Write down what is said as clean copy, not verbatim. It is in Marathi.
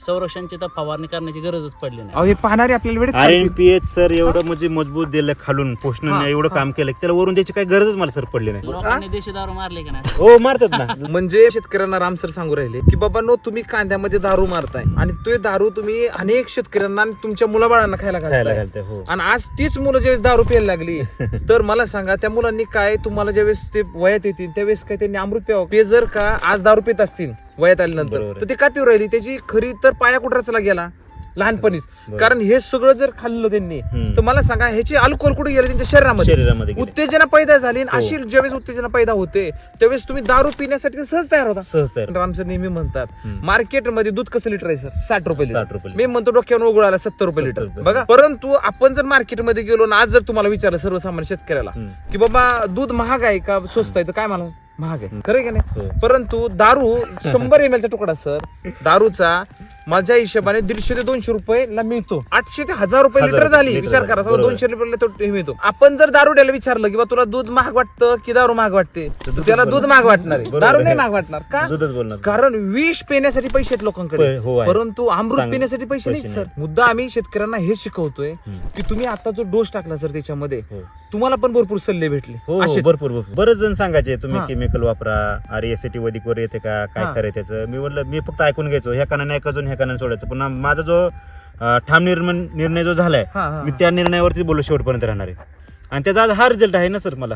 संरक्षणची तर फवारणी करण्याची गरजच पडली नाही. अहो हे पाहणारे आपल्याला वेळेत RNPH सर एवढं म्हणजे मजबूत दिलं खालून पोषणाने एवढं काम केलं त्याला वरून द्यायची काही गरजच मला सर पडली नाही. लोकांनी देशी दारू मारले का नाही? हो मारतात ना. म्हणजे शेतकऱ्यांना राम सर सांगू राहिले की बाबा नो तुम्ही कांद्यामध्ये दारू मारताय आणि तो दारू तुम्ही अनेक शेतकऱ्यांना आणि तुमच्या मुलाबाळांना खायला खायला घालताय. घालते हो. आणि आज तीच मुलं ज्यावेळेस दारू प्यायला लागली तर मला सांगा त्या मुलांनी काय तुम्हाला ज्यावेळेस ते वयात येतील त्यावेळेस काय त्यांनी अमृत प्यावं. ते जर का आज दारू पित असतील वयात आल्यानंतर बरोबर आहे. तर ते का पिऊ राहिली त्याची खरी तर पाया कुठराचला गेला लहानपणीच. बरोबर. कारण हे सगळं जर खाल्लं त्यांनी हम्म. तर मला सांगा ह्याची अल्कोहोल कुठे गेलं त्यांच्या शरीरामध्ये शरीरामध्ये गेले. उत्तेजना पैदा झाली आणि हो. अशी ज्यावेळेस उत्तेजना पैदा होते त्यावेळेस तुम्ही दारू पिण्यासाठी ते सहज तयार होता. सहज तयार. राम सर नेहमी म्हणतात हम्म. मार्केटमध्ये दूध कसं लिटर आहे सर 60 रुपये लिटर. 60 रुपये. मी म्हणतो डोक्यावर उघडायला 70 रुपये 70 लिटर रुपये. बघा. परंतु आपण जर मार्केटमध्ये गेलो ना आज जर तुम्हाला विचारलं सर्वसामान्य शेतकऱ्याला हम्म. की बाबा दूध महाग आहे का स्वस्त आहे तर काय मला महाग आहे खरं आहे का नाही. हो. परंतु दारू 100 ml चा तुकडा सर दारूचा माझ्या हिशोबाने 150 ते 200 रुपयाला मिळतो. 800 ते 1000 रुपये 1000 लिटर झाली लिटर विचार झाली. करा. बरोबर. 200 रुपयाला तो मिळतो. आपण जर दारू द्यायला विचारलं की बा तुला दूध महाग वाटतं की दारू महाग वाटते तर दूधच त्याला दूध बोलणार. महाग वाटणार आहे. बरोबर दारू आहे. नाही महाग वाटणार का दूधच बोलणार. कारण विष पिण्यासाठी पैसे आहेत लोकांकडे हो आहे. परंतु अमृत चांगलं. पिण्यासाठी पैसे नाही पैसे सर. नाही. मुद्दा आम्ही शेतकऱ्यांना हेच शिकवतोय हम्म. की तुम्ही आता जो डोस टाकला सर त्याच्यामध्ये हो. तुम्हाला पण भरपूर सल्ले भेटले हो हो, असेच. भरपूर भरपूर. बरेच जण सांगायचे तुम्ही हा. केमिकल वापरा REST वैदिक वर येते का हा. काय करायचं त्याचं. मी म्हटलं मी फक्त ऐकून घ्यायचो ह्या कानाने ऐकायचो ह्या कानाने सोडायचं. पण माझा जो ठाम निर्णय जो झालाय हा, हा, मी हा. त्या निर्णयावरती बोललो शेवटपर्यंत राहणार आहे आणि त्याचा आज हा रिझल्ट आहे ना सर मला.